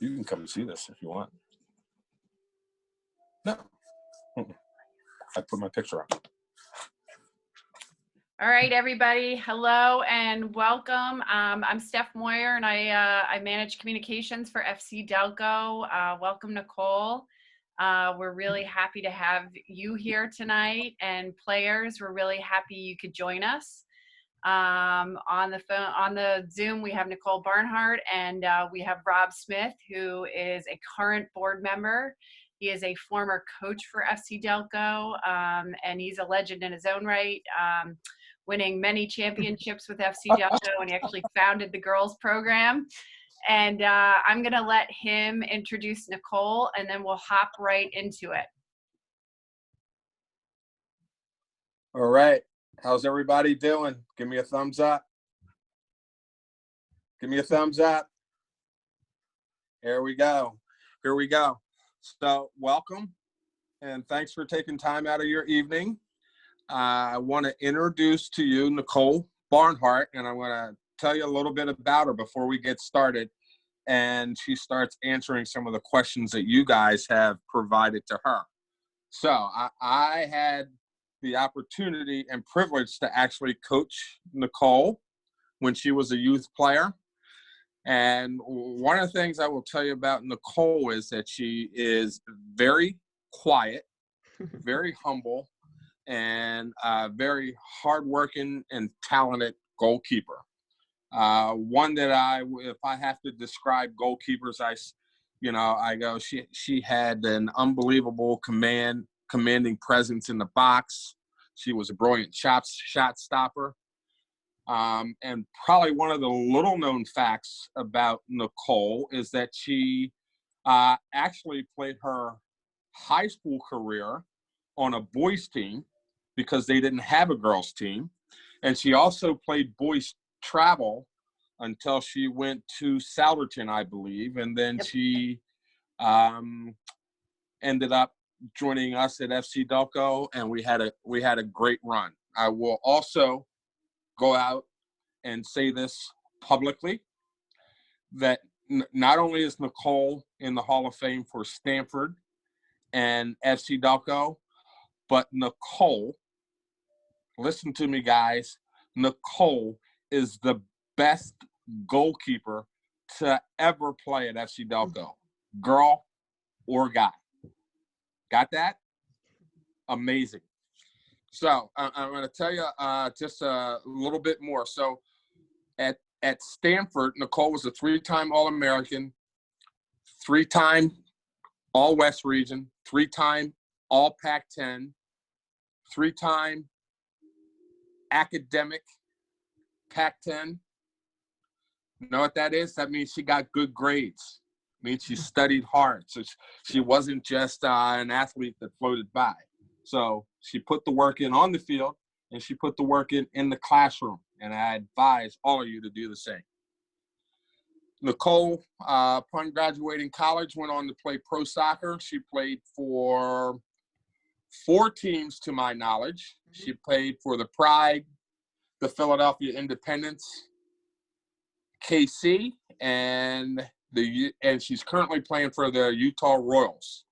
You can come and see this if you want. No. I put my picture on. All right, everybody. Hello and welcome. I'm Steph Moyer, and I manage communications for FC DELCO. Welcome, Nicole. We're really happy to have you here tonight, and players, we're really happy you could join us. On the Zoom, we have Nicole Barnhart, and we have Rob Smith, who is a current board member. He is a former coach for FC DELCO, and he's a legend in his own right, winning many championships with FC DELCO, and he actually founded the girls program. And I'm going to let him introduce Nicole, and then we'll hop right into it. All right. How's everybody doing? Give me a thumbs up. Give me a thumbs up. Here we go. Here we go. So welcome, and thanks for taking time out of your evening. I want to introduce to you Nicole Barnhart, and I want to tell you a little bit about her before we get started, and she starts answering some of the questions that you guys have provided to her. So I had the opportunity and privilege to actually coach Nicole when she was a youth player. And one of the things I will tell you about Nicole is that she is very quiet, very humble, and very hardworking and talented goalkeeper. One that if I have to describe goalkeepers, I go, she had an unbelievable commanding presence in the box. She was a brilliant shot stopper. And probably one of the little known facts about Nicole is that she actually played her high school career on a boys team because they didn't have a girls team. And she also played boys travel until she went to Salterton, I believe. And then she ended up joining us at FC DELCO, and we had a great run. I will also go out and say this publicly, that not only is Nicole in the Hall of Fame for Stanford and FC DELCO, but Nicole, listen to me guys, Nicole is the best goalkeeper to ever play at FC DELCO, girl or guy. Got that? Amazing. So I'm going to tell you just a little bit more. So at Stanford, Nicole was a 3-time All-American, 3-time All-West Region, 3-time All-Pac-10, 3-time academic Pac-10. You know what that is? That means she got good grades. It means she studied hard. So she wasn't just an athlete that floated by. So she put the work in on the field, and she put the work in the classroom. And I advise all of you to do the same. Nicole, upon graduating college, went on to play pro soccer. She played for 4 teams, to my knowledge. She played for the Pride, the Philadelphia Independence, KC, and she's currently playing for the Utah Royals.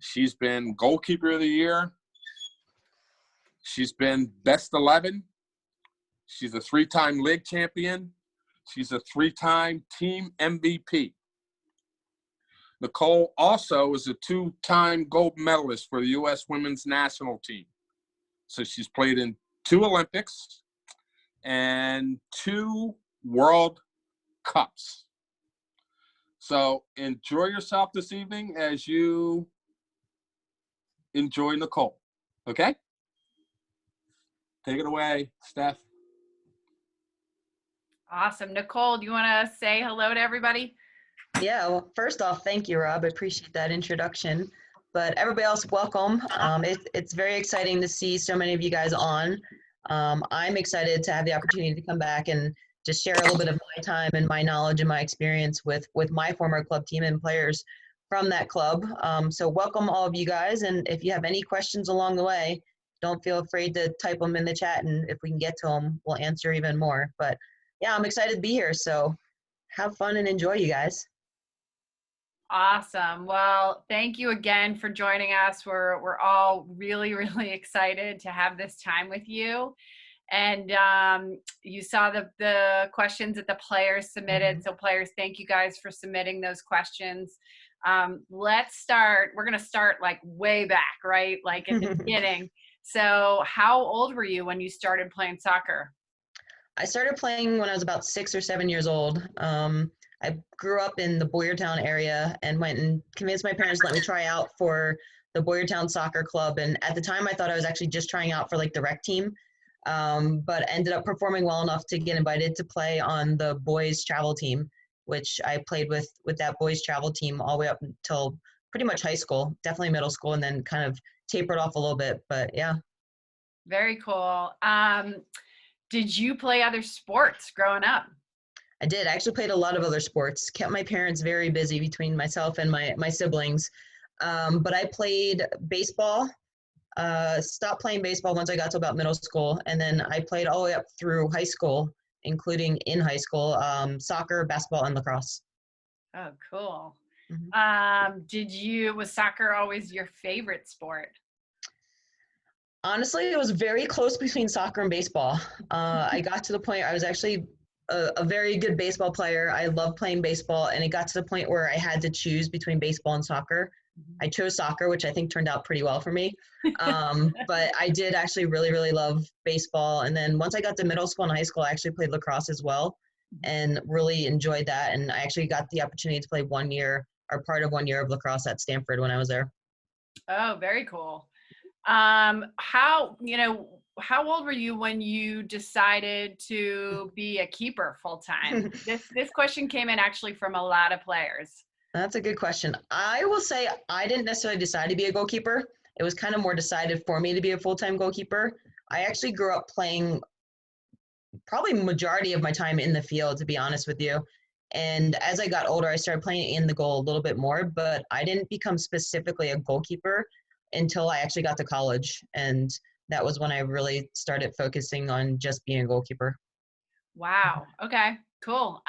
She's been goalkeeper of the year. She's been best 11. She's a 3-time league champion. She's a 3-time team MVP. Nicole also is a 2-time gold medalist for the U.S. women's national team. So she's played in 2 Olympics and 2 World Cups. So enjoy yourself this evening as you enjoy Nicole. Okay? Take it away, Steph. Awesome. Nicole, do you want to say hello to everybody? Yeah, well, first off, thank you, Rob. I appreciate that introduction. But everybody else, welcome. It's very exciting to see so many of you guys on. I'm excited to have the opportunity to come back and just share a little bit of my time and my knowledge and my experience with my former club team and players from that club. So welcome all of you guys. And if you have any questions along the way, don't feel afraid to type them in the chat. And if we can get to them, we'll answer even more. But yeah, I'm excited to be here. So have fun and enjoy, you guys. Awesome. Well, thank you again for joining us. We're all really, really excited to have this time with you. And you saw the questions that the players submitted. So players, thank you guys for submitting those questions. Let's start. We're going to start like way back, right? Like at the beginning. So how old were you when you started playing soccer? I started playing when I was about 6 or 7 years old. I grew up in the Boyertown area and went and convinced my parents to let me try out for the Boyertown Soccer Club. And at the time, I thought I was actually just trying out for like the rec team, but ended up performing well enough to get invited to play on the boys travel team, which I played with that boys travel team all the way up until pretty much high school, definitely middle school, and then kind of tapered off a little bit. But yeah. Very cool. Did you play other sports growing up? I did. I actually played a lot of other sports, kept my parents very busy between myself and my siblings. But I played baseball, stopped playing baseball once I got to about middle school. And then I played all the way up through high school, including in high school, soccer, basketball, and lacrosse. Oh, cool. Mm-hmm. Was soccer always your favorite sport? Honestly, it was very close between soccer and baseball. I got to the point I was actually a very good baseball player. I love playing baseball, and it got to the point where I had to choose between baseball and soccer. I chose soccer, which I think turned out pretty well for me. But I did actually really, really love baseball. And then once I got to middle school and high school, I actually played lacrosse as well and really enjoyed that. And I actually got the opportunity to play 1 year or part of 1 year of lacrosse at Stanford when I was there. Oh, very cool. How old were you when you decided to be a keeper full time? This question came in actually from a lot of players. That's a good question. I will say I didn't necessarily decide to be a goalkeeper. It was kind of more decided for me to be a full-time goalkeeper. I actually grew up playing probably majority of my time in the field, to be honest with you. And as I got older, I started playing in the goal a little bit more, but I didn't become specifically a goalkeeper until I actually got to college. And that was when I really started focusing on just being a goalkeeper. Wow. Okay, cool.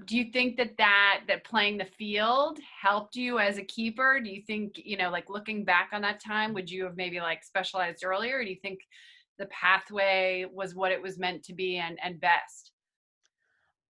Do you think that playing the field helped you as a keeper? Do you think, like looking back on that time, would you have maybe like specialized earlier? Or do you think the pathway was what it was meant to be and best?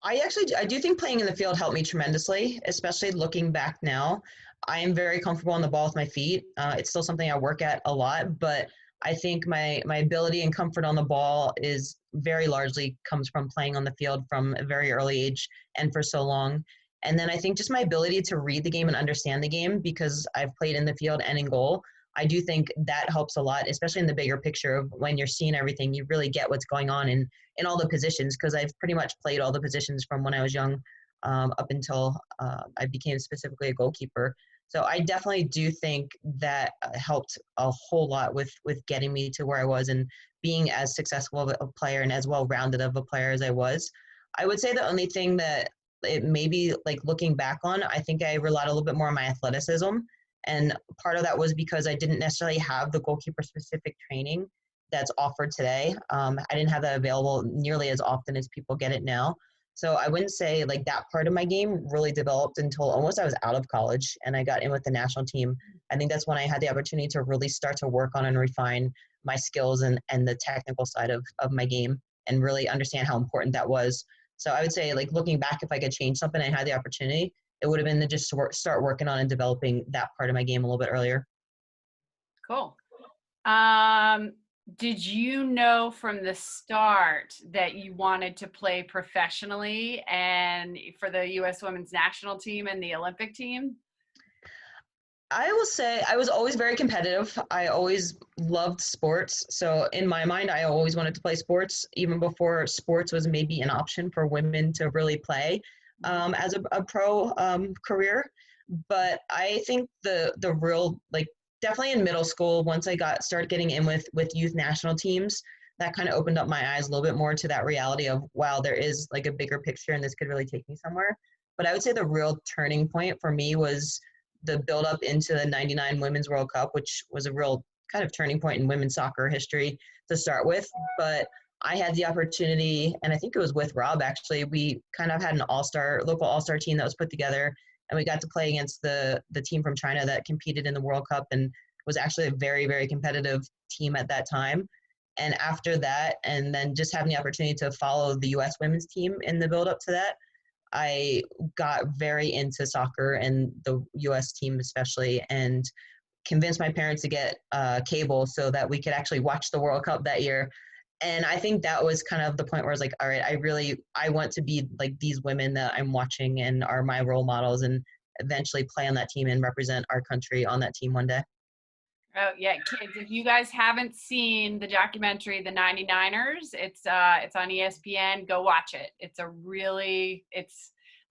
I do think playing in the field helped me tremendously, especially looking back now. I am very comfortable on the ball with my feet. It's still something I work at a lot, but I think my ability and comfort on the ball is very largely comes from playing on the field from a very early age and for so long. And then I think just my ability to read the game and understand the game, because I've played in the field and in goal, I do think that helps a lot, especially in the bigger picture of when you're seeing everything, you really get what's going on in all the positions, because I've pretty much played all the positions from when I was young up until I became specifically a goalkeeper. So I definitely do think that helped a whole lot with getting me to where I was and being as successful of a player and as well-rounded of a player as I was. I would say the only thing that it maybe like looking back on, I think I relied a little bit more on my athleticism. And part of that was because I didn't necessarily have the goalkeeper specific training that's offered today. I didn't have that available nearly as often as people get it now. So I wouldn't say like that part of my game really developed until almost I was out of college and I got in with the national team. I think that's when I had the opportunity to really start to work on and refine my skills and the technical side of my game and really understand how important that was. So I would say like looking back, if I could change something and I had the opportunity, it would have been to just start working on and developing that part of my game a little bit earlier. Cool. Did you know from the start that you wanted to play professionally and for the U.S. women's national team and the Olympic team? I will say I was always very competitive. I always loved sports. So in my mind, I always wanted to play sports, even before sports was maybe an option for women to really play as a pro career. But I think the real, like, definitely in middle school, once I started getting in with youth national teams, that kind of opened up my eyes a little bit more to that reality of, wow, there is like a bigger picture and this could really take me somewhere. But I would say the real turning point for me was the build up into the 99 Women's World Cup, which was a real kind of turning point in women's soccer history to start with. But I had the opportunity, and I think it was with Rob actually, we kind of had an local all-star team that was put together, and we got to play against the team from China that competed in the World Cup and was actually a very, very competitive team at that time. And after that, and then just having the opportunity to follow the U.S. women's team in the build up to that, I got very into soccer and the U.S. team especially, and convinced my parents to get cable so that we could actually watch the World Cup that year. And I think that was kind of the point where I was like, all right, I want to be like these women that I'm watching and are my role models, and eventually play on that team and represent our country on that team one day. Oh yeah, kids, if you guys haven't seen the documentary, The 99ers, it's on ESPN. Go watch it.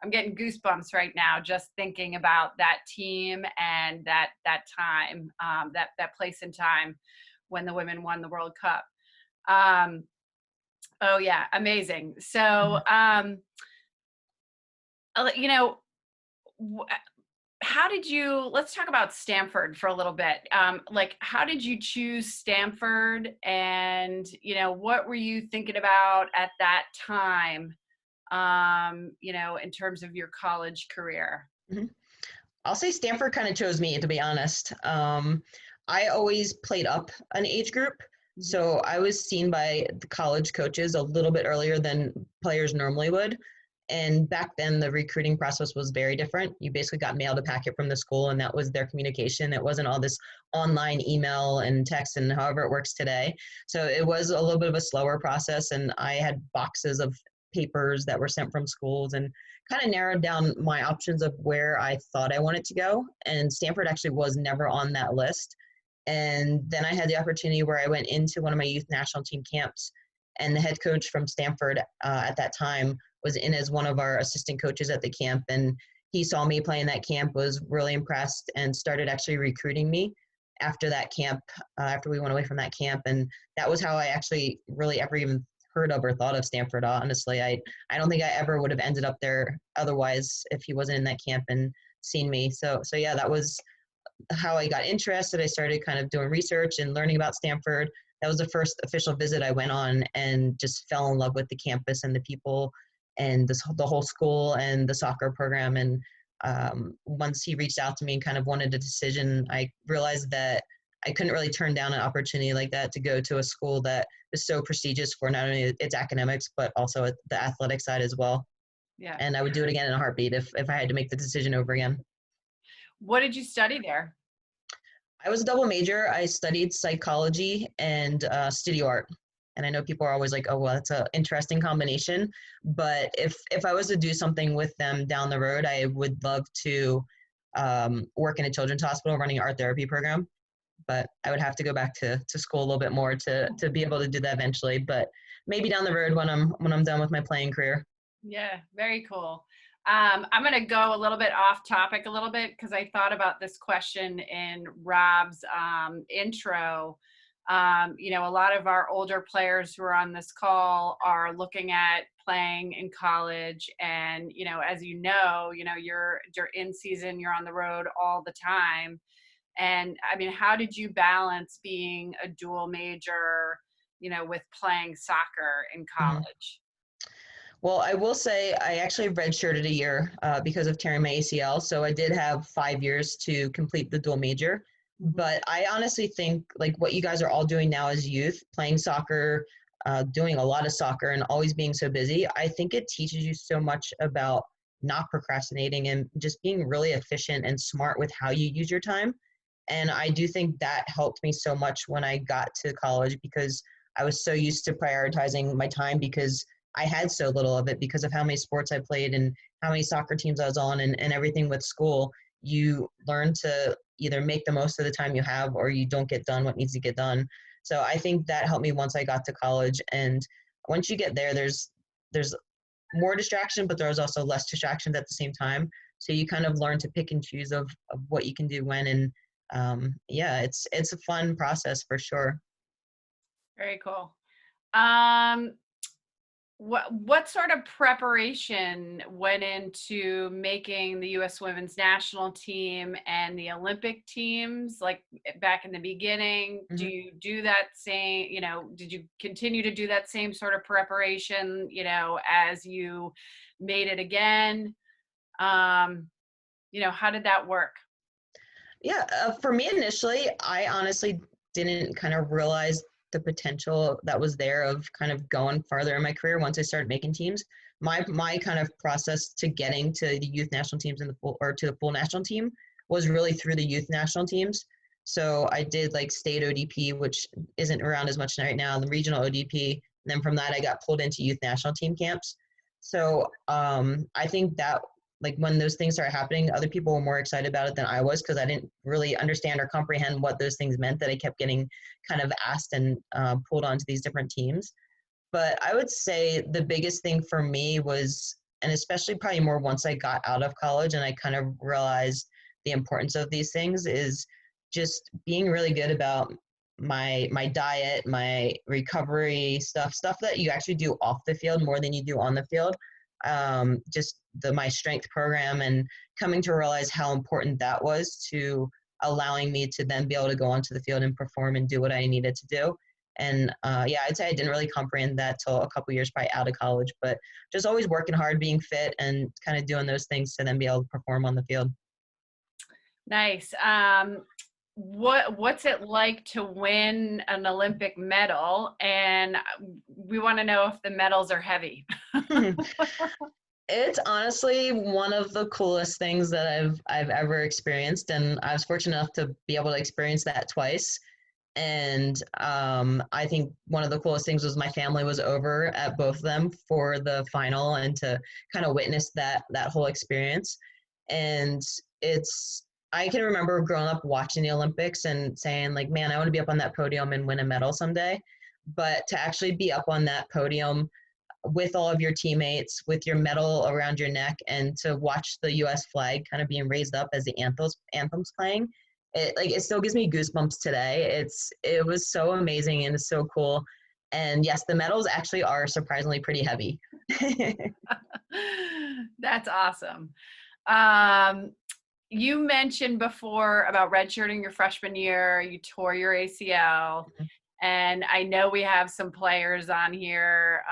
I'm getting goosebumps right now just thinking about that team and that time, that place and time when the women won the World Cup. Oh yeah, amazing. So, you know, let's talk about Stanford for a little bit. Like, how did you choose Stanford, and, what were you thinking about at that time, in terms of your college career? Mm-hmm. I'll say Stanford kind of chose me, to be honest. I always played up an age group. So I was seen by the college coaches a little bit earlier than players normally would. And back then, the recruiting process was very different. You basically got mailed a packet from the school, and that was their communication. It wasn't all this online email and text and however it works today. So it was a little bit of a slower process, and I had boxes of papers that were sent from schools and kind of narrowed down my options of where I thought I wanted to go. And Stanford actually was never on that list. And then I had the opportunity where I went into one of my youth national team camps, and the head coach from Stanford at that time was in as one of our assistant coaches at the camp. And he saw me play in that camp, was really impressed, and started actually recruiting me after that camp, after we went away from that camp. And that was how I actually really ever even heard of or thought of Stanford. Honestly, I don't think I ever would have ended up there otherwise if he wasn't in that camp and seen me. So yeah, that was how I got interested. I started kind of doing research and learning about Stanford. That was the first official visit I went on, and just fell in love with the campus and the people and the whole school and the soccer program. And once he reached out to me and kind of wanted a decision, I realized that I couldn't really turn down an opportunity like that to go to a school that is so prestigious for not only its academics, but also the athletic side as well. Yeah. And I would do it again in a heartbeat if I had to make the decision over again. What did you study there? I was a double major. I studied psychology and studio art. And I know people are always like, oh, well, that's an interesting combination. But if I was to do something with them down the road, I would love to work in a children's hospital running an art therapy program. But I would have to go back to school a little bit more to be able to do that eventually. But maybe down the road when I'm done with my playing career. Yeah, very cool. I'm going to go a little bit off topic a little bit, because I thought about this question in Rob's intro. A lot of our older players who are on this call are looking at playing in college, and as you're in season, you're on the road all the time. And I mean, how did you balance being a dual major, with playing soccer in college? Well, I will say I actually redshirted a year because of tearing my ACL. So I did have 5 years to complete the dual major. But I honestly think like what you guys are all doing now as youth, playing soccer, doing a lot of soccer and always being so busy, I think it teaches you so much about not procrastinating and just being really efficient and smart with how you use your time. And I do think that helped me so much when I got to college, because I was so used to prioritizing my time because I had so little of it because of how many sports I played and how many soccer teams I was on and everything with school. You learn to either make the most of the time you have, or you don't get done what needs to get done. So I think that helped me once I got to college. And once you get there, there's more distraction, but there's also less distractions at the same time. So you kind of learn to pick and choose of what you can do when. And yeah, it's a fun process for sure. Very cool. What sort of preparation went into making the U.S. women's national team and the Olympic teams, like back in the beginning? Mm-hmm. Do you do that same, did you continue to do that same sort of preparation, as you made it again? how did that work? Yeah, for me initially, I honestly didn't kind of realize the potential that was there of kind of going farther in my career once I started making teams. My kind of process to getting to the youth national teams and to the full national team was really through the youth national teams. So I did like state ODP, which isn't around as much right now, the regional ODP. And then from that, I got pulled into youth national team camps. So I think that like when those things started happening, other people were more excited about it than I was because I didn't really understand or comprehend what those things meant that I kept getting kind of asked and pulled onto these different teams. But I would say the biggest thing for me was, and especially probably more once I got out of college and I kind of realized the importance of these things, is just being really good about my diet, my recovery stuff that you actually do off the field more than you do on the field. Just my strength program and coming to realize how important that was to allowing me to then be able to go onto the field and perform and do what I needed to do. And yeah, I'd say I didn't really comprehend that till a couple years probably out of college, but just always working hard, being fit, and kind of doing those things to then be able to perform on the field. Nice. What's it like to win an Olympic medal? And we want to know if the medals are heavy. It's honestly one of the coolest things that I've ever experienced, and I was fortunate enough to be able to experience that twice. And I think one of the coolest things was my family was over at both of them for the final and to kind of witness that whole experience. And I can remember growing up watching the Olympics and saying like, man, I want to be up on that podium and win a medal someday. But to actually be up on that podium with all of your teammates, with your medal around your neck, and to watch the U.S. flag kind of being raised up as the anthem's playing, it still gives me goosebumps today. It was so amazing and it's so cool. And yes, the medals actually are surprisingly pretty heavy. That's awesome. You mentioned before about redshirting your freshman year, you tore your ACL. And I know we have some players on here,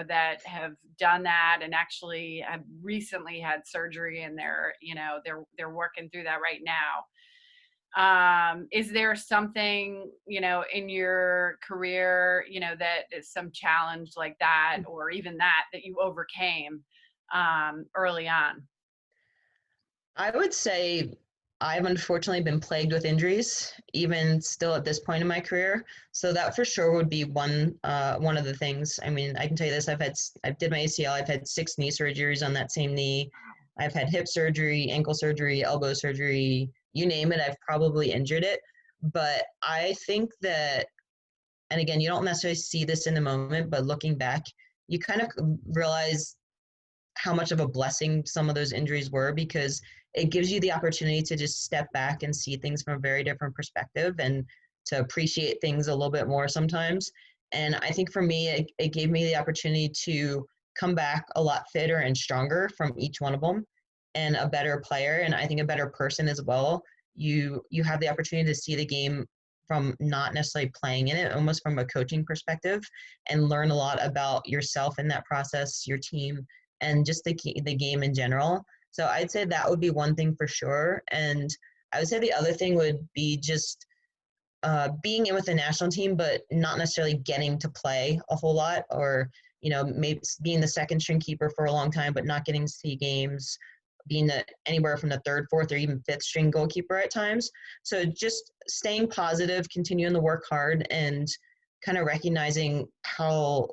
that have done that and actually have recently had surgery, and they're working through that right now. Is there something, in your career, that is some challenge like that, or even that you overcame early on? I would say I've unfortunately been plagued with injuries, even still at this point in my career. So that for sure would be one of the things. I mean, I can tell you this: I did my ACL. I've had 6 knee surgeries on that same knee. I've had hip surgery, ankle surgery, elbow surgery. You name it, I've probably injured it. But I think that, and again, you don't necessarily see this in the moment, but looking back, you kind of realize how much of a blessing some of those injuries were, because it gives you the opportunity to just step back and see things from a very different perspective and to appreciate things a little bit more sometimes. And I think for me, it gave me the opportunity to come back a lot fitter and stronger from each one of them, and a better player, and I think a better person as well. You have the opportunity to see the game from not necessarily playing in it, almost from a coaching perspective, and learn a lot about yourself in that process, your team, and just the game in general. So I'd say that would be one thing for sure. And I would say the other thing would be just being in with the national team, but not necessarily getting to play a whole lot, or, maybe being the second string keeper for a long time, but not getting to see games, being anywhere from the third, fourth, or even fifth string goalkeeper at times. So just staying positive, continuing to work hard, and kind of recognizing how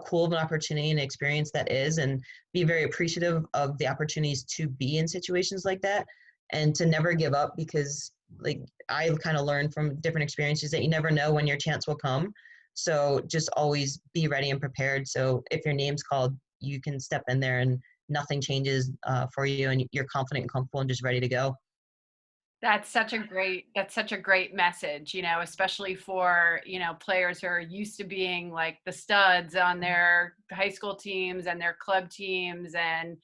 cool of an opportunity and experience that is, and be very appreciative of the opportunities to be in situations like that, and to never give up, because like I kind of learned from different experiences that you never know when your chance will come. So just always be ready and prepared. So if your name's called, you can step in there and nothing changes for you, and you're confident and comfortable and just ready to go. That's such a great message, especially for, players who are used to being like the studs on their high school teams and their club teams and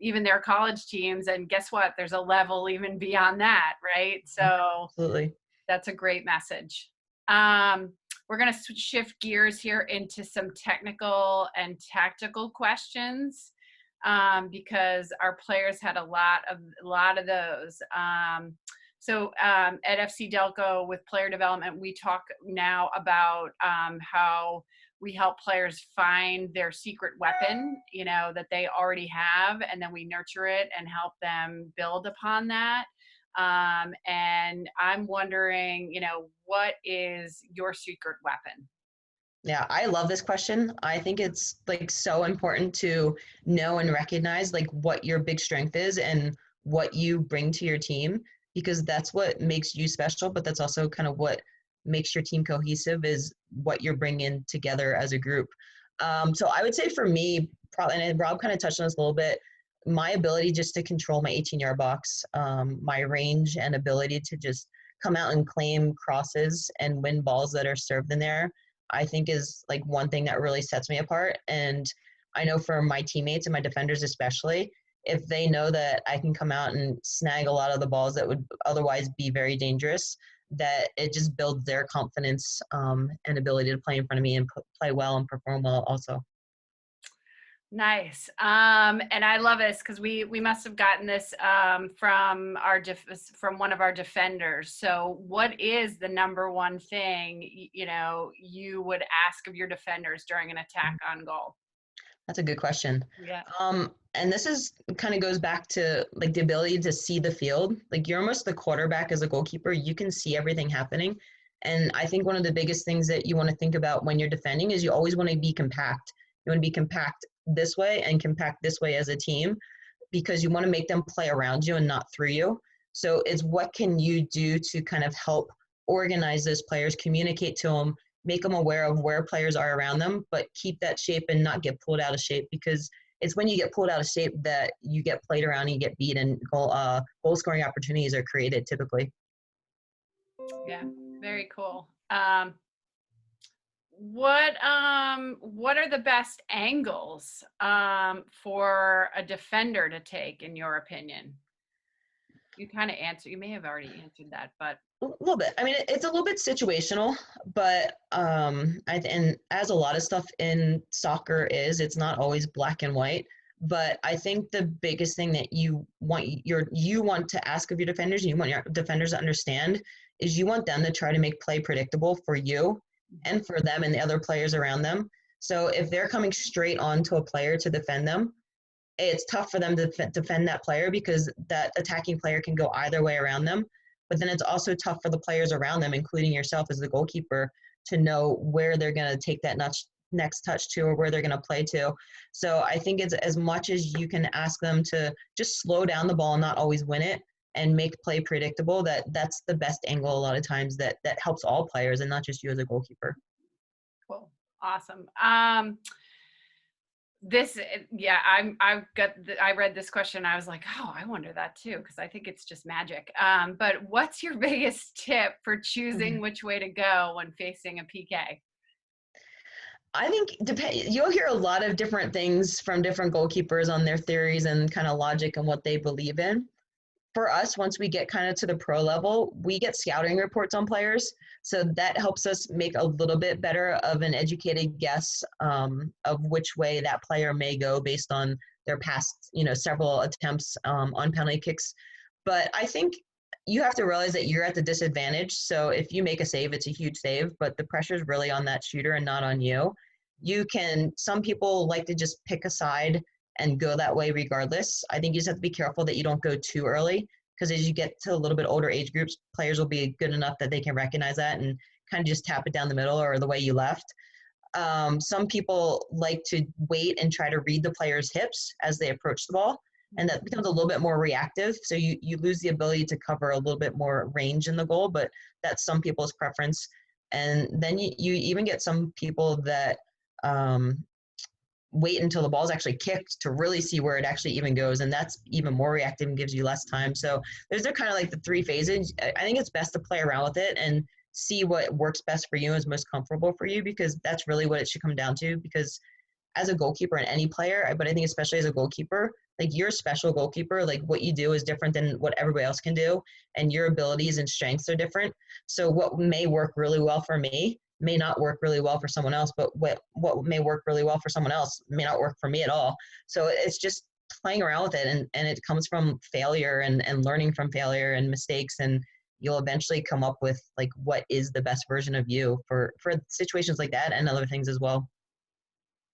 even their college teams. And guess what? There's a level even beyond that, right? So Absolutely. that's a great message. We're going to shift gears here into some technical and tactical questions. because our players had a lot of those. At FC DELCO with player development, we talk now about how we help players find their secret weapon, that they already have, and then we nurture it and help them build upon that. And I'm wondering, what is your secret weapon? Yeah, I love this question. I think it's like so important to know and recognize like what your big strength is and what you bring to your team, because that's what makes you special, but that's also kind of what makes your team cohesive, is what you're bringing together as a group. So I would say for me, probably, and Rob kind of touched on this a little bit, my ability just to control my 18-yard box, my range and ability to just come out and claim crosses and win balls that are served in there, I think is like one thing that really sets me apart. And I know for my teammates and my defenders especially, if they know that I can come out and snag a lot of the balls that would otherwise be very dangerous, that it just builds their confidence and ability to play in front of me and play well and perform well also. Nice. And I love this because we must have gotten this from one of our defenders. So what is the number one thing, you would ask of your defenders during an attack on goal? That's a good question. Yeah. And this is kind of goes back to like the ability to see the field. Like you're almost the quarterback as a goalkeeper. You can see everything happening. And I think one of the biggest things that you want to think about when you're defending is you always want to be compact. You want to be compact this way and compact this way as a team, because you want to make them play around you and not through you. So it's what can you do to kind of help organize those players, communicate to them, make them aware of where players are around them, but keep that shape and not get pulled out of shape, because it's when you get pulled out of shape that you get played around and you get beat, and goal scoring opportunities are created typically. Yeah, very cool. What are the best angles for a defender to take, in your opinion? You kind of you may have already answered that, but A little bit. I mean, it's a little bit situational, but and as a lot of stuff in soccer is, it's not always black and white. But I think the biggest thing that you want to ask of your defenders, and you want your defenders to understand, is you want them to try to make play predictable for you and for them and the other players around them. So if they're coming straight onto a player to defend them, it's tough for them to defend that player, because that attacking player can go either way around them. But then it's also tough for the players around them, including yourself as the goalkeeper, to know where they're going to take that next touch to, or where they're going to play to. So I think it's as much as you can ask them to just slow down the ball and not always win it and make play predictable, that's the best angle a lot of times that helps all players and not just you as a goalkeeper. Cool. Awesome. I read this question. I was like, oh, I wonder that too, because I think it's just magic. But what's your biggest tip for choosing which way to go when facing a PK? I think you'll hear a lot of different things from different goalkeepers on their theories and kind of logic and what they believe in. For us, once we get kind of to the pro level, we get scouting reports on players. So that helps us make a little bit better of an educated guess of which way that player may go based on their past, several attempts on penalty kicks. But I think you have to realize that you're at the disadvantage. So if you make a save, it's a huge save, but the pressure is really on that shooter and not on you. Some people like to just pick a side and go that way regardless. I think you just have to be careful that you don't go too early, because as you get to a little bit older age groups, players will be good enough that they can recognize that and kind of just tap it down the middle or the way you left. Some people like to wait and try to read the player's hips as they approach the ball, and that becomes a little bit more reactive. So you lose the ability to cover a little bit more range in the goal, but that's some people's preference. And then you even get some people that wait until the ball's actually kicked to really see where it actually even goes, and that's even more reactive and gives you less time. So those are kind of like the three phases. I think it's best to play around with it and see what works best for you and is most comfortable for you, because that's really what it should come down to. Because as a goalkeeper and any player, but I think especially as a goalkeeper, like you're a special goalkeeper, like what you do is different than what everybody else can do, and your abilities and strengths are different. So what may work really well for me may not work really well for someone else, but what may work really well for someone else may not work for me at all. So it's just playing around with it, and it comes from failure and learning from failure and mistakes, and you'll eventually come up with like what is the best version of you for situations like that and other things as well.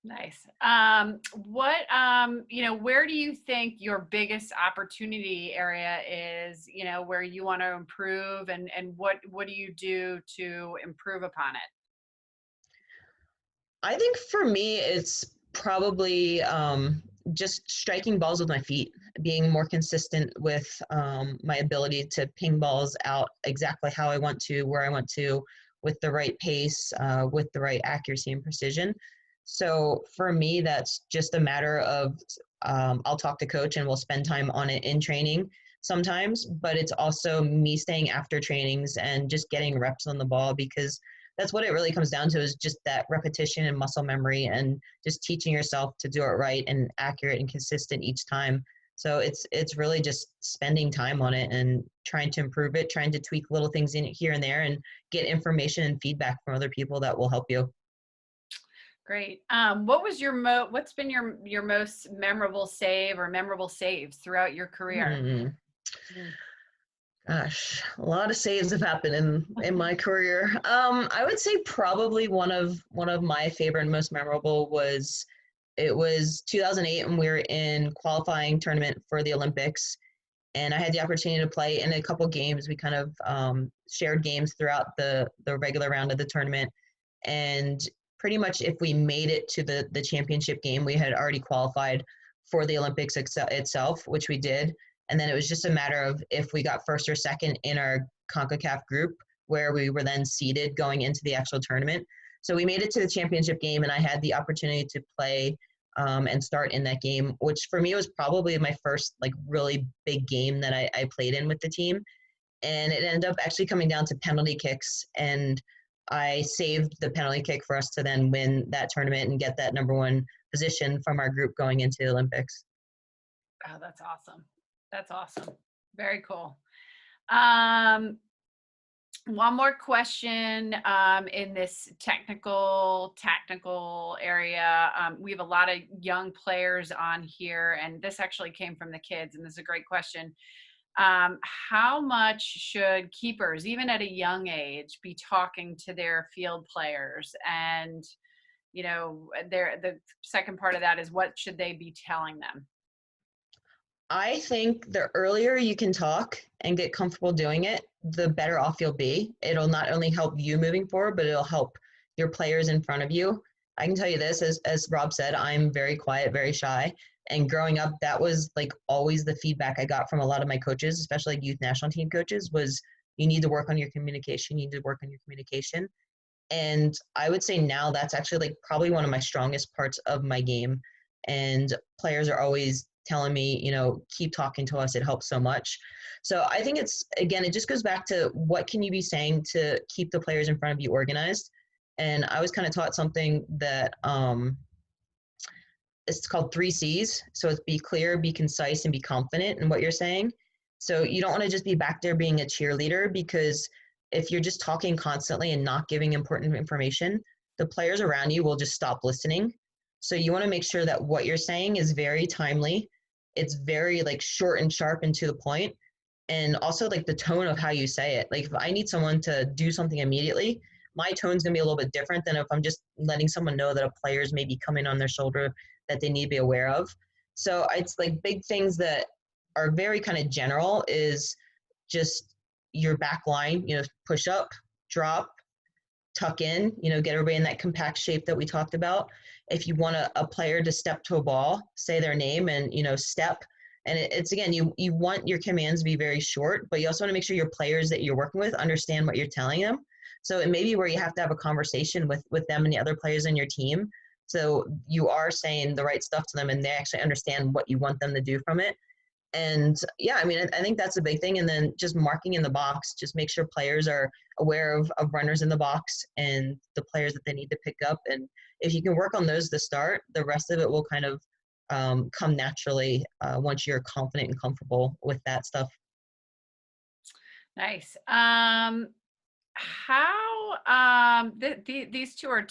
Nice. Where do you think your biggest opportunity area is, where you want to improve, and what do you do to improve upon it? I think for me, it's probably just striking balls with my feet, being more consistent with my ability to ping balls out exactly how I want to, where I want to, with the right pace, with the right accuracy and precision. So for me, that's just a matter of I'll talk to coach and we'll spend time on it in training sometimes, but it's also me staying after trainings and just getting reps on the ball, because that's what it really comes down to, is just that repetition and muscle memory and just teaching yourself to do it right and accurate and consistent each time. So it's really just spending time on it and trying to improve it, trying to tweak little things in it here and there, and get information and feedback from other people that will help you. Great. What's been your most memorable save or memorable saves throughout your career? Gosh, a lot of saves have happened in my career. I would say probably one of my favorite and most memorable was, it was 2008, and we were in qualifying tournament for the Olympics, and I had the opportunity to play in a couple games. We kind of shared games throughout the regular round of the tournament, and pretty much if we made it to the championship game, we had already qualified for the Olympics itself, which we did. And then it was just a matter of if we got first or second in our CONCACAF group, where we were then seeded going into the actual tournament. So we made it to the championship game, and I had the opportunity to play and start in that game, which for me was probably my first like really big game that I played in with the team. And it ended up actually coming down to penalty kicks, and I saved the penalty kick for us to then win that tournament and get that number one position from our group going into the Olympics. Oh, that's awesome. That's awesome. Very cool. One more question in this tactical area. We have a lot of young players on here, and this actually came from the kids, and this is a great question. How much should keepers, even at a young age, be talking to their field players? And, the second part of that is, what should they be telling them? I think the earlier you can talk and get comfortable doing it, the better off you'll be. It'll not only help you moving forward, but it'll help your players in front of you. I can tell you this, as Rob said, I'm very quiet, very shy. And growing up, that was like always the feedback I got from a lot of my coaches, especially like youth national team coaches, was you need to work on your communication. You need to work on your communication. And I would say now that's actually like probably one of my strongest parts of my game. And players are always telling me, keep talking to us. It helps so much. So I think it just goes back to what can you be saying to keep the players in front of you organized. And I was kind of taught something that it's called 3 C's. So it's be clear, be concise, and be confident in what you're saying. So you don't want to just be back there being a cheerleader, because if you're just talking constantly and not giving important information, the players around you will just stop listening. So you want to make sure that what you're saying is very timely. It's very like short and sharp and to the point. And also like the tone of how you say it. Like if I need someone to do something immediately, my tone's gonna be a little bit different than if I'm just letting someone know that a player's maybe coming on their shoulder that they need to be aware of. So it's like big things that are very kind of general is just your back line, push up, drop, tuck in, get everybody in that compact shape that we talked about. If you want a player to step to a ball, say their name and, step. And it's again, you want your commands to be very short, but you also want to make sure your players that you're working with understand what you're telling them. So it may be where you have to have a conversation with them and the other players in your team. So you are saying the right stuff to them and they actually understand what you want them to do from it. And yeah, I mean, I think that's a big thing. And then just marking in the box, just make sure players are aware of runners in the box and the players that they need to pick up. And if you can work on those to start, the rest of it will kind of come naturally once you're confident and comfortable with that stuff. Nice. These two are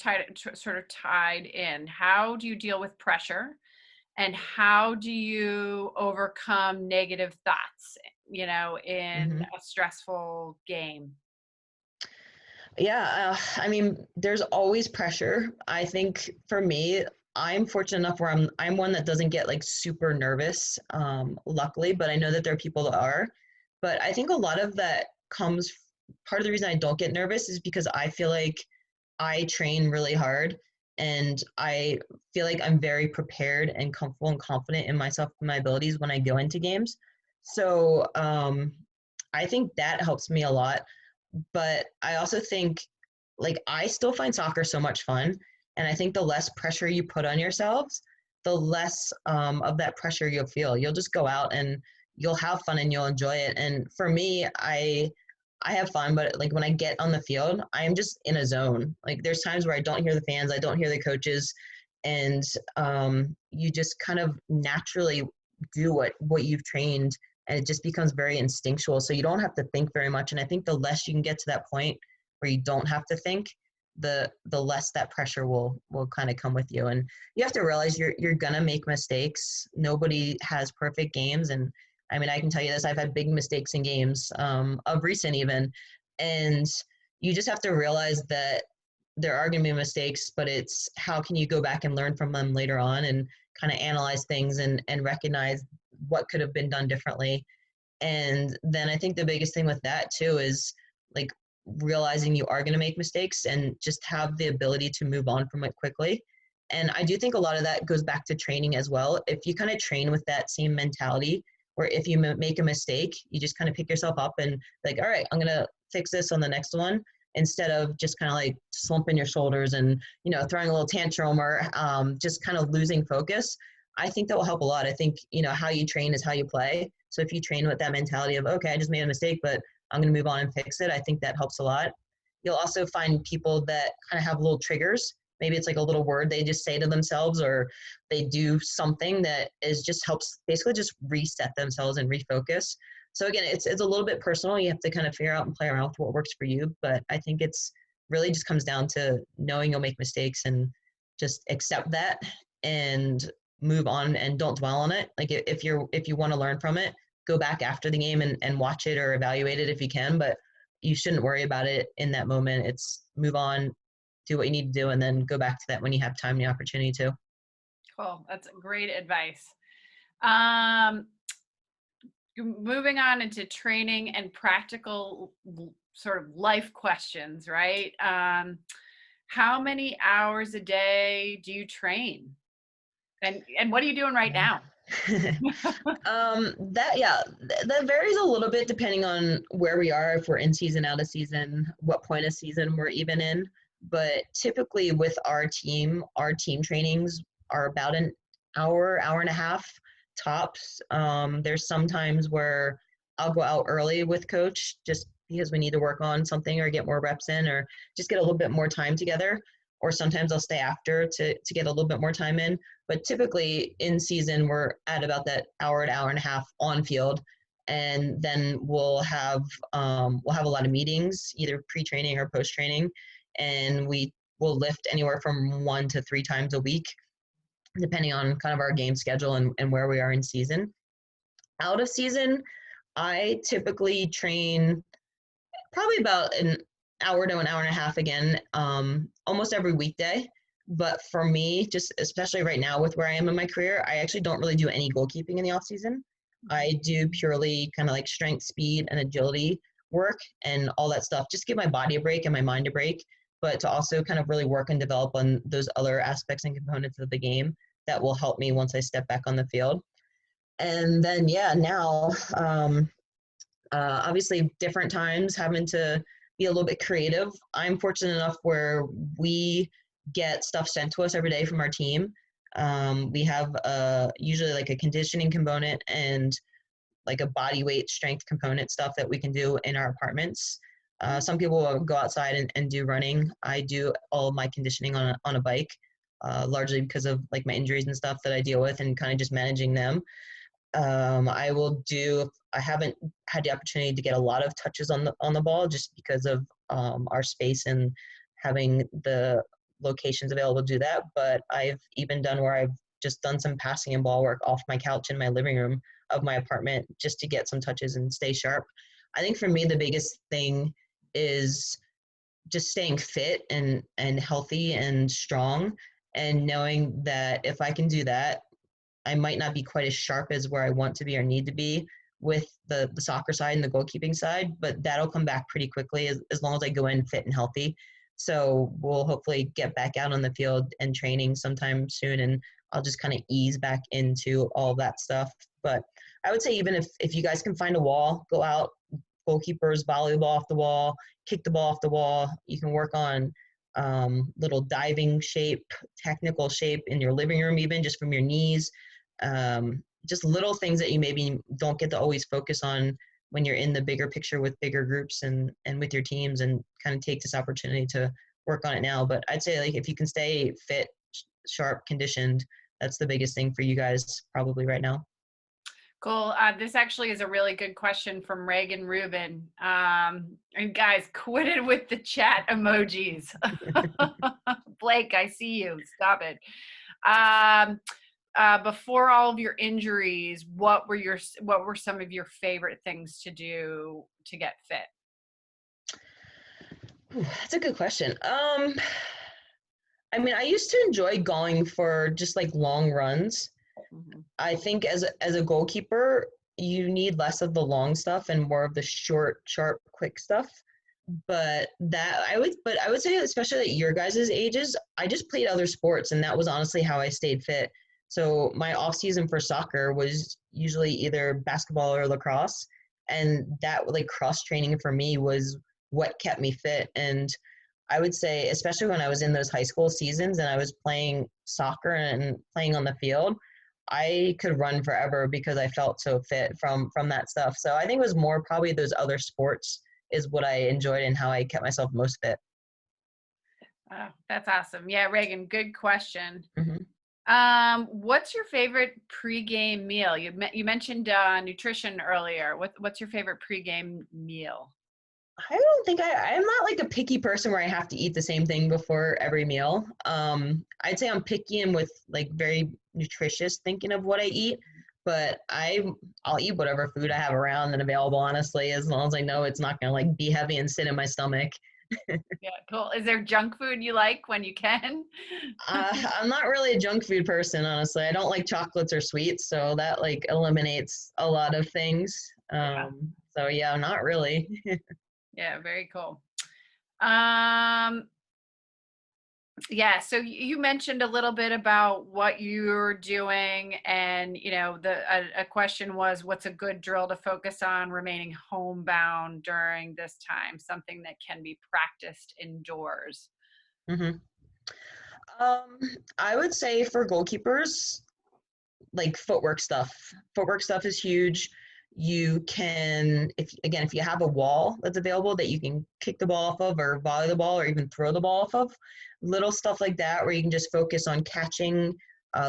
sort of tied in. How do you deal with pressure? and how do you overcome negative thoughts, in a stressful game? Yeah, I mean, there's always pressure. I think for me, I'm fortunate enough where I'm one that doesn't get like super nervous, luckily, but I know that there are people that are. But I think a lot of that comes, part of the reason I don't get nervous is because I feel like I train really hard and I feel like I'm very prepared and comfortable and confident in myself and my abilities when I go into games. So I think that helps me a lot. But I also think, like, I still find soccer so much fun. And I think the less pressure you put on yourselves, the less of that pressure you'll feel. You'll just go out and you'll have fun and you'll enjoy it. And for me, I have fun, but like when I get on the field, I'm just in a zone. Like there's times where I don't hear the fans, I don't hear the coaches, and you just kind of naturally do what you've trained, and it just becomes very instinctual. So you don't have to think very much. And I think the less you can get to that point where you don't have to think, the less that pressure will kind of come with you. And you have to realize you're gonna make mistakes. Nobody has perfect games, and I mean, I can tell you this, I've had big mistakes in games, of recent even, and you just have to realize that there are going to be mistakes, but it's how can you go back and learn from them later on and kind of analyze things and recognize what could have been done differently. And then I think the biggest thing with that too is like realizing you are going to make mistakes and just have the ability to move on from it quickly. And I do think a lot of that goes back to training as well. If you kind of train with that same mentality, where if you make a mistake, you just kind of pick yourself up and like, all right, I'm going to fix this on the next one, instead of just kind of like slumping your shoulders and, throwing a little tantrum or just kind of losing focus. I think that will help a lot. I think, how you train is how you play. So if you train with that mentality of, okay, I just made a mistake, but I'm going to move on and fix it, I think that helps a lot. You'll also find people that kind of have little triggers. Maybe it's like a little word they just say to themselves, or they do something that is just helps basically just reset themselves and refocus. So again, it's a little bit personal. You have to kind of figure out and play around with what works for you. But I think it's really just comes down to knowing you'll make mistakes and just accept that and move on and don't dwell on it. Like if you want to learn from it, go back after the game and watch it or evaluate it if you can, but you shouldn't worry about it in that moment. It's move on, do what you need to do, and then go back to that when you have time and the opportunity to. Cool. That's great advice. Moving on into training and practical sort of life questions, right? How many hours a day do you train? And what are you doing right now? That varies a little bit depending on where we are, if we're in season, out of season, what point of season we're even in. But typically with our team trainings are about an hour and a half tops. There's some times where I'll go out early with coach just because we need to work on something or get more reps in or just get a little bit more time together. Or sometimes I'll stay after to get a little bit more time in. But typically in season, we're at about that hour and a half on field. And then we'll have a lot of meetings, either pre-training or post-training. And we will lift anywhere from 1 to 3 times a week, depending on kind of our game schedule and where we are in season. Out of season, I typically train probably about an hour to an hour and a half again, almost every weekday. But for me, just especially right now with where I am in my career, I actually don't really do any goalkeeping in the off season. I do purely kind of like strength, speed, and agility work and all that stuff. Just give my body a break and my mind a break, but to also kind of really work and develop on those other aspects and components of the game that will help me once I step back on the field. And then, now, obviously different times having to be a little bit creative. I'm fortunate enough where we get stuff sent to us every day from our team. We have usually like a conditioning component and like a body weight strength component stuff that we can do in our apartments. Some people will go outside and do running. I do all of my conditioning on a bike, largely because of like my injuries and stuff that I deal with and kind of just managing them. I haven't had the opportunity to get a lot of touches on the ball just because of our space and having the locations available to do that. But I've even done where I've just done some passing and ball work off my couch in my living room of my apartment just to get some touches and stay sharp. I think for me, the biggest thing is just staying fit and healthy and strong, and knowing that if I can do that, I might not be quite as sharp as where I want to be or need to be with the soccer side and the goalkeeping side, but that'll come back pretty quickly as long as I go in fit and healthy. So we'll hopefully get back out on the field and training sometime soon, and I'll just kind of ease back into all that stuff. But I would say even if you guys can find a wall, go out, goalkeepers, volleyball off the wall, kick the ball off the wall. You can work on little diving shape, technical shape in your living room, even just from your knees. Just little things that you maybe don't get to always focus on when you're in the bigger picture with bigger groups and with your teams, and kind of take this opportunity to work on it now. But I'd say, like, if you can stay fit, sharp, conditioned, that's the biggest thing for you guys probably right now. Cool. This actually is a really good question from Reagan Rubin. And guys, quit it with the chat emojis. Blake, I see you. Stop it. Before all of your injuries, what were some of your favorite things to do to get fit? Ooh, that's a good question. I mean, I used to enjoy going for just like long runs. Mm-hmm. I think as a goalkeeper, you need less of the long stuff and more of the short, sharp, quick stuff. But I would say, especially at your guys' ages, I just played other sports, and that was honestly how I stayed fit. So my off season for soccer was usually either basketball or lacrosse, and that, like, cross training for me was what kept me fit. And I would say, especially when I was in those high school seasons and I was playing soccer and playing on the field, I could run forever because I felt so fit from that stuff. So I think it was more probably those other sports is what I enjoyed and how I kept myself most fit. Oh, that's awesome. Yeah, Reagan, good question. Mm-hmm. What's your favorite pregame meal? You mentioned nutrition earlier. What's your favorite pregame meal? I don't think I'm not like a picky person where I have to eat the same thing before every meal. I'd say I'm picky and with like very nutritious thinking of what I eat, but I'll eat whatever food I have around and available, honestly, as long as I know it's not going to like be heavy and sit in my stomach. Yeah, cool. Is there junk food you like when you can? I'm not really a junk food person, honestly. I don't like chocolates or sweets, so that like eliminates a lot of things. So yeah, not really. Yeah, very cool. Yeah, so you mentioned a little bit about what you're doing, and a question was, what's a good drill to focus on remaining homebound during this time? Something that can be practiced indoors. Mm-hmm. I would say for goalkeepers, like footwork stuff. Footwork stuff is huge. You can, if you have a wall that's available that you can kick the ball off of, or volley the ball, or even throw the ball off of, little stuff like that where you can just focus on catching,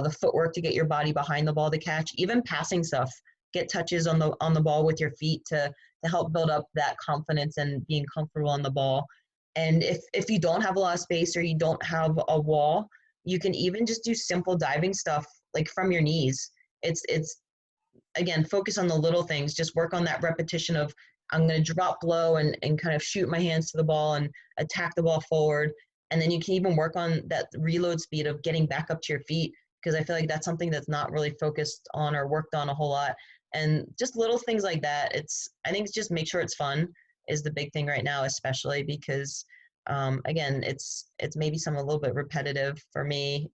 the footwork to get your body behind the ball to catch, even passing stuff, get touches on the ball with your feet to help build up that confidence and being comfortable on the ball. And if you don't have a lot of space or you don't have a wall, you can even just do simple diving stuff like from your knees. It's again, focus on the little things. Just work on that repetition of, I'm going to drop low and kind of shoot my hands to the ball and attack the ball forward. And then you can even work on that reload speed of getting back up to your feet, because I feel like that's something that's not really focused on or worked on a whole lot. And just little things like that. I think it's just make sure it's fun is the big thing right now, especially because, again, it's maybe a little bit repetitive for me.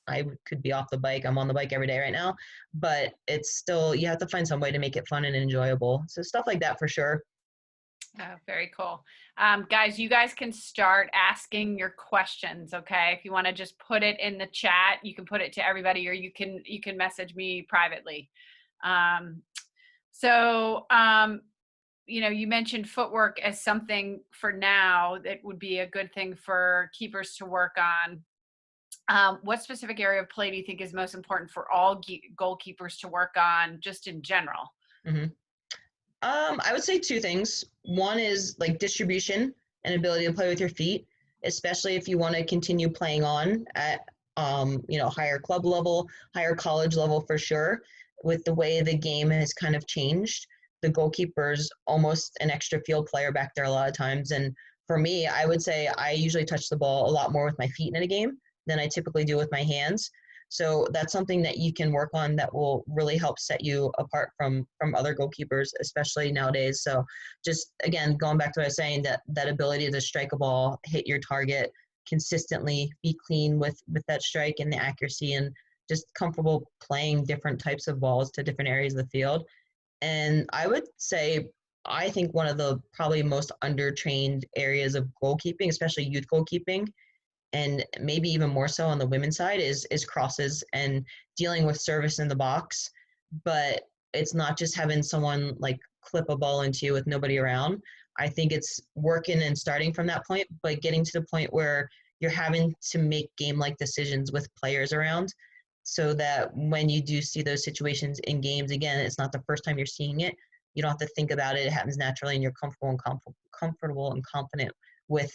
I could be off the bike. I'm on the bike every day right now, but it's still, you have to find some way to make it fun and enjoyable. So stuff like that for sure. Oh, very cool. Guys, you guys can start asking your questions, okay? If you want to just put it in the chat, you can put it to everybody, or you can message me privately. You mentioned footwork as something for now that would be a good thing for keepers to work on. What specific area of play do you think is most important for all goalkeepers to work on, just in general? Mm-hmm. I would say two things. One is like distribution and ability to play with your feet, especially if you want to continue playing on at higher club level, higher college level for sure. With the way the game has kind of changed, the goalkeeper's almost an extra field player back there a lot of times. And for me, I would say I usually touch the ball a lot more with my feet in a game than I typically do with my hands. So that's something that you can work on that will really help set you apart from other goalkeepers, especially nowadays. So just again, going back to what I was saying, that ability to strike a ball, hit your target consistently, be clean with that strike and the accuracy, and just comfortable playing different types of balls to different areas of the field. And I would say, I think one of the probably most undertrained areas of goalkeeping, especially youth goalkeeping, and maybe even more so on the women's side, is crosses and dealing with service in the box. But it's not just having someone like clip a ball into you with nobody around. I think it's working and starting from that point, but getting to the point where you're having to make game-like decisions with players around, so that when you do see those situations in games, again, it's not the first time you're seeing it. You don't have to think about it. It happens naturally, and you're comfortable and confident with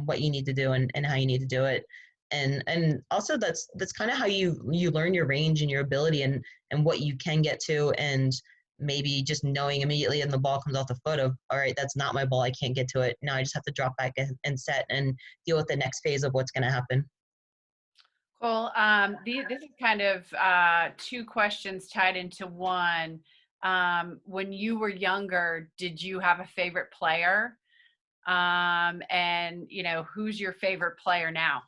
what you need to do and how you need to do it. And also that's kind of how you learn your range and your ability and what you can get to, and maybe just knowing immediately and the ball comes off the foot of, all right, that's not my ball, I can't get to it. Now I just have to drop back and set and deal with the next phase of what's going to happen. Cool. This is kind of two questions tied into one. When you were younger, did you have a favorite player? And who's your favorite player now?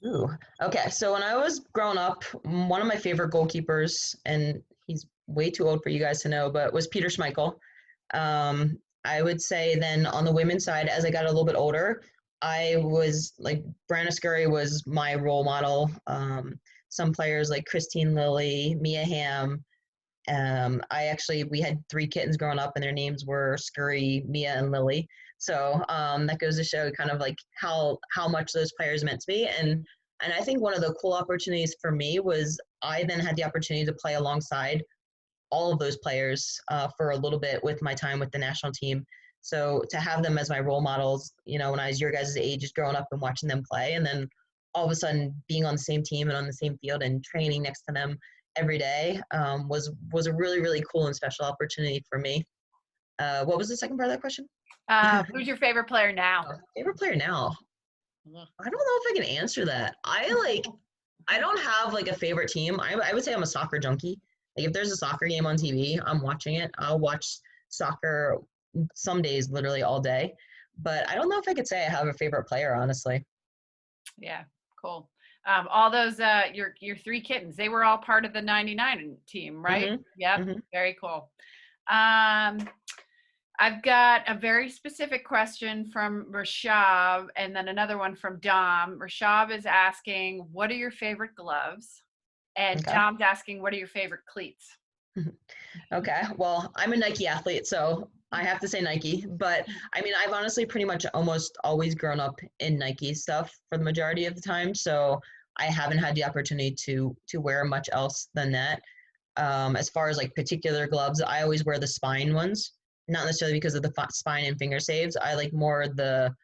Ooh, okay. So when I was growing up, one of my favorite goalkeepers, and he's way too old for you guys to know, but was Peter Schmeichel. I would say then on the women's side, as I got a little bit older, I was like, Brianna Scurry was my role model. Some players like Christine Lilly, Mia Hamm. We had 3 kittens growing up, and their names were Scurry, Mia, and Lily. So that goes to show kind of like how much those players meant to me. And I think one of the cool opportunities for me was I then had the opportunity to play alongside all of those players for a little bit with my time with the national team. So to have them as my role models, when I was your guys' age, just growing up and watching them play, and then all of a sudden being on the same team and on the same field and training next to them every day was a really, really cool and special opportunity for me. What was the second part of that question? Who's your favorite player now? Favorite player now? I don't know if I can answer that. I don't have like a favorite team. I would say I'm a soccer junkie. Like if there's a soccer game on TV, I'm watching it. I'll watch soccer some days literally all day. But I don't know if I could say I have a favorite player, honestly. Yeah, cool. All those your 3 kittens, they were all part of the 99 team, right? Mm-hmm. Yep. Mm-hmm. Very cool. I've got a very specific question from Rashab and then another one from Dom. Rashab is asking, what are your favorite gloves? And Okay. Dom's asking, what are your favorite cleats? Okay. Well, I'm a Nike athlete, so I have to say Nike. But I mean, I've honestly pretty much almost always grown up in Nike stuff for the majority of the time. So I haven't had the opportunity to wear much else than that. As far as like particular gloves, I always wear the spine ones, not necessarily because of the spine and finger saves. I like more the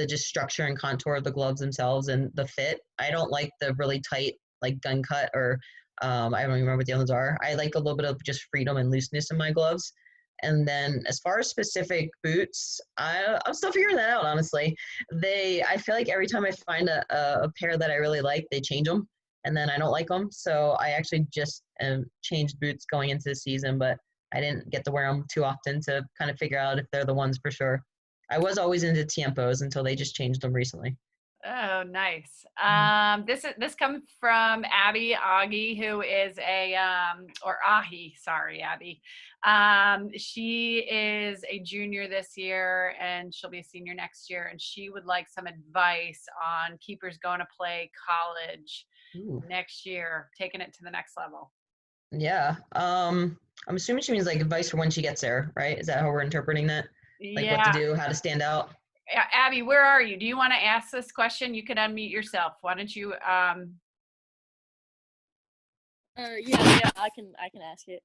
just structure and contour of the gloves themselves and the fit. I don't like the really tight like gun cut or I don't even remember what the others are. I like a little bit of just freedom and looseness in my gloves. And then as far as specific boots, I'm still figuring that out, honestly. I feel like every time I find a pair that I really like, they change them, and then I don't like them. So I actually just changed boots going into the season, but I didn't get to wear them too often to kind of figure out if they're the ones for sure. I was always into Tiempos until they just changed them recently. Oh, nice. This comes from Abby Augie, who is or Ahi, sorry, Abby. She is a junior this year and she'll be a senior next year. And she would like some advice on keepers going to play college next year, taking it to the next level. Yeah. I'm assuming she means like advice for when she gets there, right? Is that how we're interpreting that? Like what to do, how to stand out? Abby, where are you? Do you want to ask this question? You can unmute yourself. Why don't you? Yeah, I can ask it.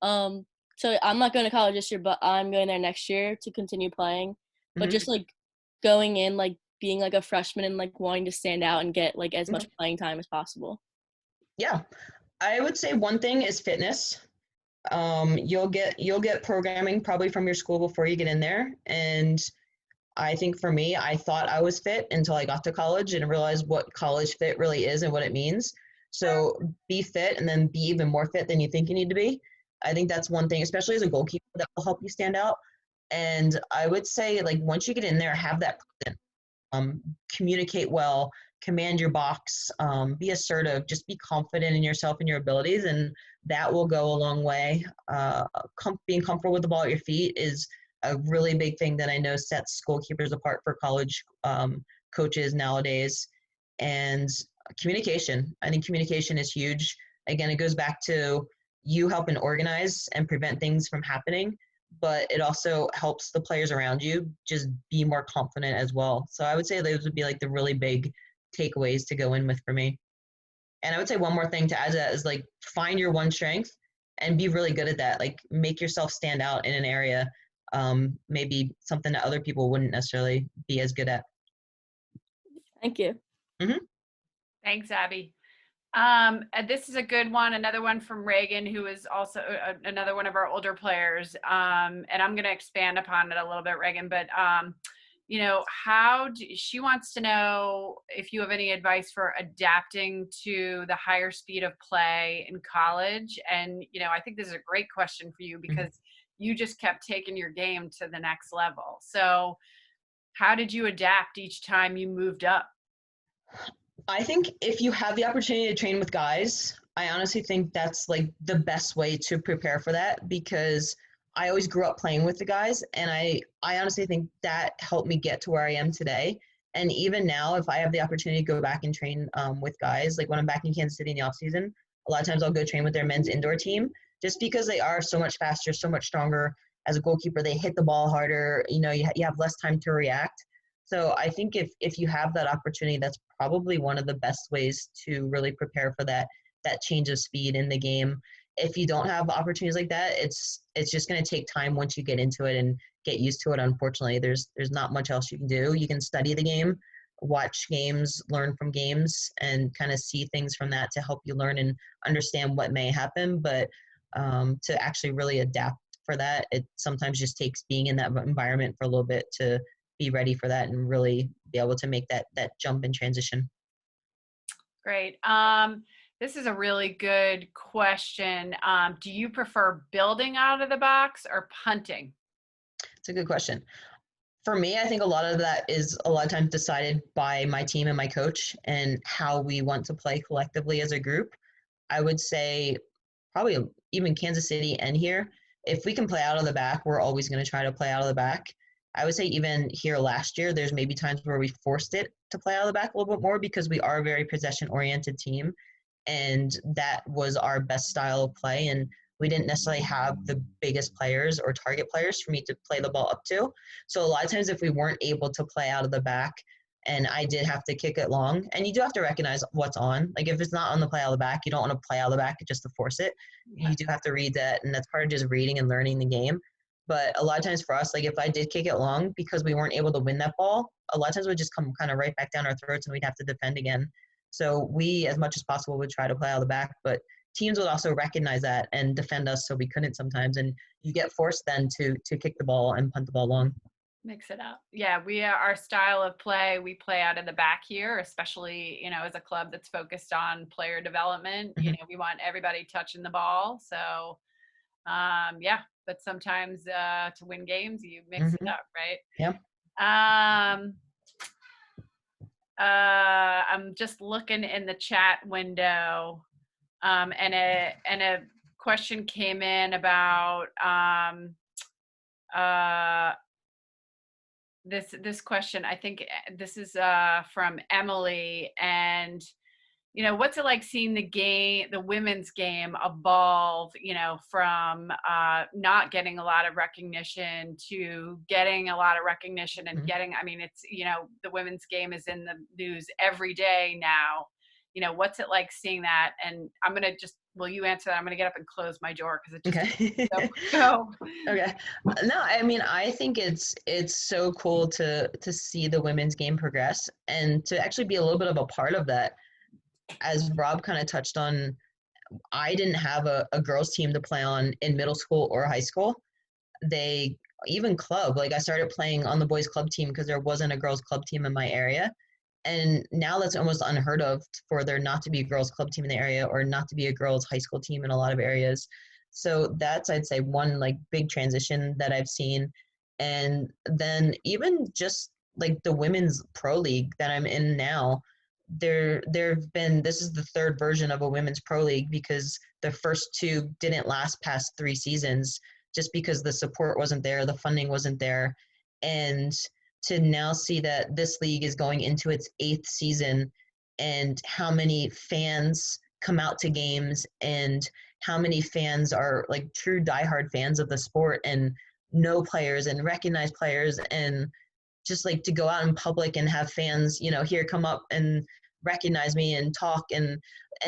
So I'm not going to college this year, but I'm going there next year to continue playing. But just like going in, like being like a freshman and like wanting to stand out and get like as much playing time as possible? Yeah, I would say one thing is fitness. You'll get programming probably from your school before you get in there. And I think for me, I thought I was fit until I got to college and realized what college fit really is and what it means. So be fit and then be even more fit than you think you need to be. I think that's one thing, especially as a goalkeeper, that will help you stand out. And I would say, like, once you get in there, have that presence. Communicate well, command your box, be assertive, just be confident in yourself and your abilities, and that will go a long way. Being comfortable with the ball at your feet is a really big thing that I know sets goalkeepers apart for college coaches nowadays. And communication. I think communication is huge. Again, it goes back to you helping organize and prevent things from happening, but it also helps the players around you just be more confident as well. So I would say those would be like the really big takeaways to go in with for me. And I would say one more thing to add to that is like find your one strength and be really good at that. Like make yourself stand out in an area, maybe something that other people wouldn't necessarily be as good at. Thank you. Thanks, Abby. This is a good one. Another one from Reagan, who is also another one of our older players. And I'm going to expand upon it a little bit, Reagan. But you know, she wants to know if you have any advice for adapting to the higher speed of play in college. And you know, I think this is a great question for you because you just kept taking your game to the next level. So, how did you adapt each time you moved up? I think if you have the opportunity to train with guys, I honestly think that's like the best way to prepare for that because I always grew up playing with the guys and I honestly think that helped me get to where I am today. And even now, if I have the opportunity to go back and train with guys, like when I'm back in Kansas City in the off season, a lot of times I'll go train with their men's indoor team just because they are so much faster, so much stronger. As a goalkeeper, they hit the ball harder. You know, you have less time to react. So I think if you have that opportunity, that's probably one of the best ways to really prepare for that change of speed in the game. If you don't have opportunities like that, it's just going to take time once you get into it and get used to it. Unfortunately, there's not much else you can do. You can study the game, watch games, learn from games, and kind of see things from that to help you learn and understand what may happen. But to actually really adapt for that, it sometimes just takes being in that environment for a little bit to be ready for that and really be able to make that jump and transition. Great. This is a really good question. Do you prefer building out of the box or punting? It's a good question. For me, I think a lot of that is a lot of times decided by my team and my coach and how we want to play collectively as a group. I would say probably even Kansas City and here, if we can play out of the back, we're always going to try to play out of the back. I would say even here last year, there's maybe times where we forced it to play out of the back a little bit more because we are a very possession-oriented team, and that was our best style of play. And we didn't necessarily have the biggest players or target players for me to play the ball up to. So a lot of times if we weren't able to play out of the back and I did have to kick it long, and you do have to recognize what's on. Like if it's not on the play out of the back, you don't want to play out of the back just to force it. Yeah. You do have to read that, and that's part of just reading and learning the game. But a lot of times for us, like if I did kick it long because we weren't able to win that ball, a lot of times it would just come kind of right back down our throats and we'd have to defend again. So we, as much as possible, would try to play out of the back, but teams would also recognize that and defend us so we couldn't sometimes. And you get forced then to kick the ball and punt the ball long. Mix it up. Yeah, our style of play, we play out of the back here, especially, you know, as a club that's focused on player development. You know, we want everybody touching the ball. So, yeah, but sometimes to win games, you mix it up, right? Yep. I'm just looking in the chat window, and a question came in about this question. I think this is from Emily, and you know, what's it like seeing the women's game evolve, you know, from not getting a lot of recognition to getting a lot of recognition and getting, I mean, it's, you know, the women's game is in the news every day now. You know, what's it like seeing that? And I'm going to just well, you answer that. I'm going to get up and close my door because it just Okay. go. Okay. No, I mean, I think it's so cool to see the women's game progress and to actually be a little bit of a part of that. As Rob kind of touched on, I didn't have a girls team to play on in middle school or high school. They even club, like I started playing on the boys club team because there wasn't a girls club team in my area. And now that's almost unheard of for there not to be a girls club team in the area or not to be a girls high school team in a lot of areas. So that's, I'd say, one like big transition that I've seen. And then even just like the women's pro league that I'm in now, there've been, this is the third version of a women's pro league because the first two didn't last past 3 seasons just because the support wasn't there, the funding wasn't there. And to now see that this league is going into its 8th season and how many fans come out to games and how many fans are like true diehard fans of the sport and know players and recognize players and just like to go out in public and have fans, here come up and recognize me and talk and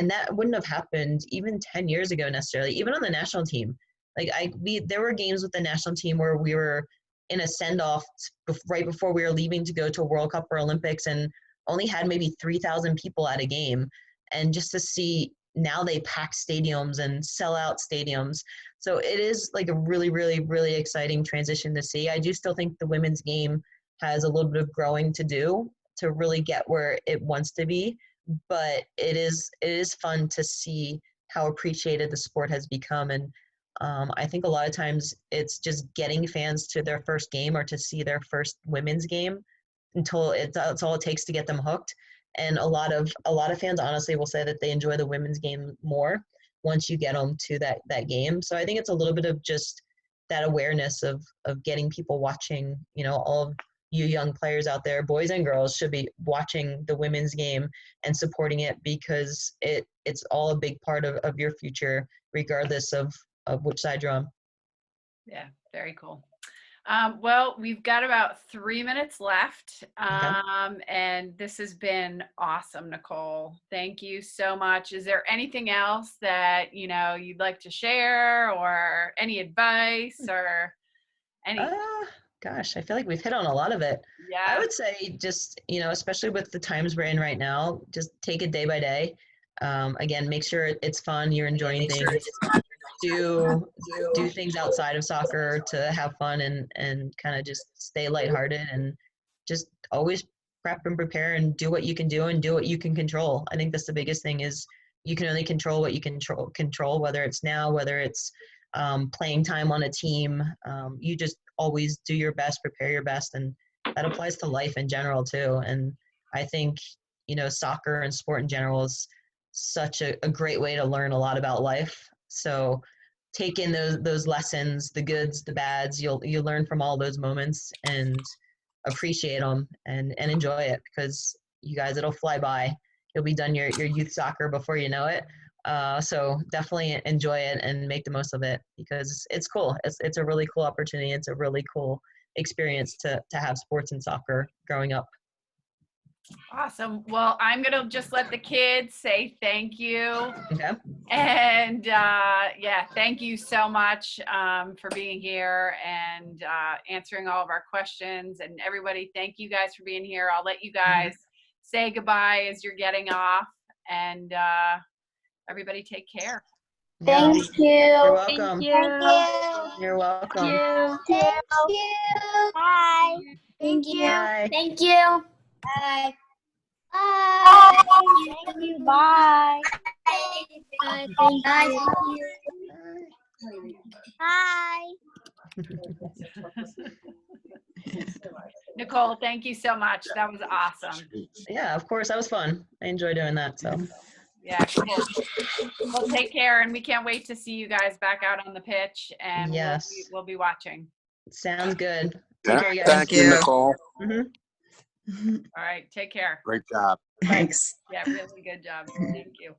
that wouldn't have happened even 10 years ago necessarily, even on the national team. Like there were games with the national team where we were in a send-off right before we were leaving to go to a World Cup or Olympics and only had maybe 3,000 people at a game. And just to see now they pack stadiums and sell out stadiums. So it is like a really, really, really exciting transition to see. I do still think the women's game has a little bit of growing to do to really get where it wants to be. But it is fun to see how appreciated the sport has become. And I think a lot of times it's just getting fans to their first game or to see their first women's game until it's all it takes to get them hooked. And a lot of fans honestly will say that they enjoy the women's game more once you get them to that game. So I think it's a little bit of just that awareness of getting people watching, all of you young players out there, boys and girls, should be watching the women's game and supporting it because it's all a big part of your future, regardless of which side you're on. Yeah, very cool. Well, we've got about 3 minutes left. And this has been awesome, Nicole. Thank you so much. Is there anything else that, you'd like to share or any advice or any? Gosh, I feel like we've hit on a lot of it. Yeah. I would say just, especially with the times we're in right now, just take it day by day. Again, make sure it's fun, you're enjoying things. Do things outside of soccer to have fun and kind of just stay lighthearted and just always prep and prepare and do what you can do and do what you can control. I think that's the biggest thing is you can only control what you can control, whether it's now, whether it's playing time on a team. You just always do your best, prepare your best, and that applies to life in general too. And I think, soccer and sport in general is such a great way to learn a lot about life. So take in those lessons, the goods, the bads. You'll learn from all those moments and appreciate them and enjoy it because you guys, it'll fly by. You'll be done your youth soccer before you know it. So definitely enjoy it and make the most of it because it's cool. It's a really cool opportunity. It's a really cool experience to have sports and soccer growing up. Awesome. Well, I'm going to just let the kids say thank you. Okay. And thank you so much for being here and answering all of our questions. And everybody, thank you guys for being here. I'll let you guys say goodbye as you're getting off. And everybody take care. Thank you. You're welcome. Thank you. You're welcome. Thank you. Bye. Thank you. Bye. Thank you. Bye. Bye. Thank you. Bye. Bye. Thank you. Bye. Nicole, thank you so much. That was awesome. Yeah, of course. That was fun. I enjoy doing that. So. Yeah, cool. Well, take care, and we can't wait to see you guys back out on the pitch, and yes, we'll be watching. Sounds good. Yeah, Take care, guys. thank you, Nicole. All right, take care. Great job. Thanks. Yeah, really good job. Thank you.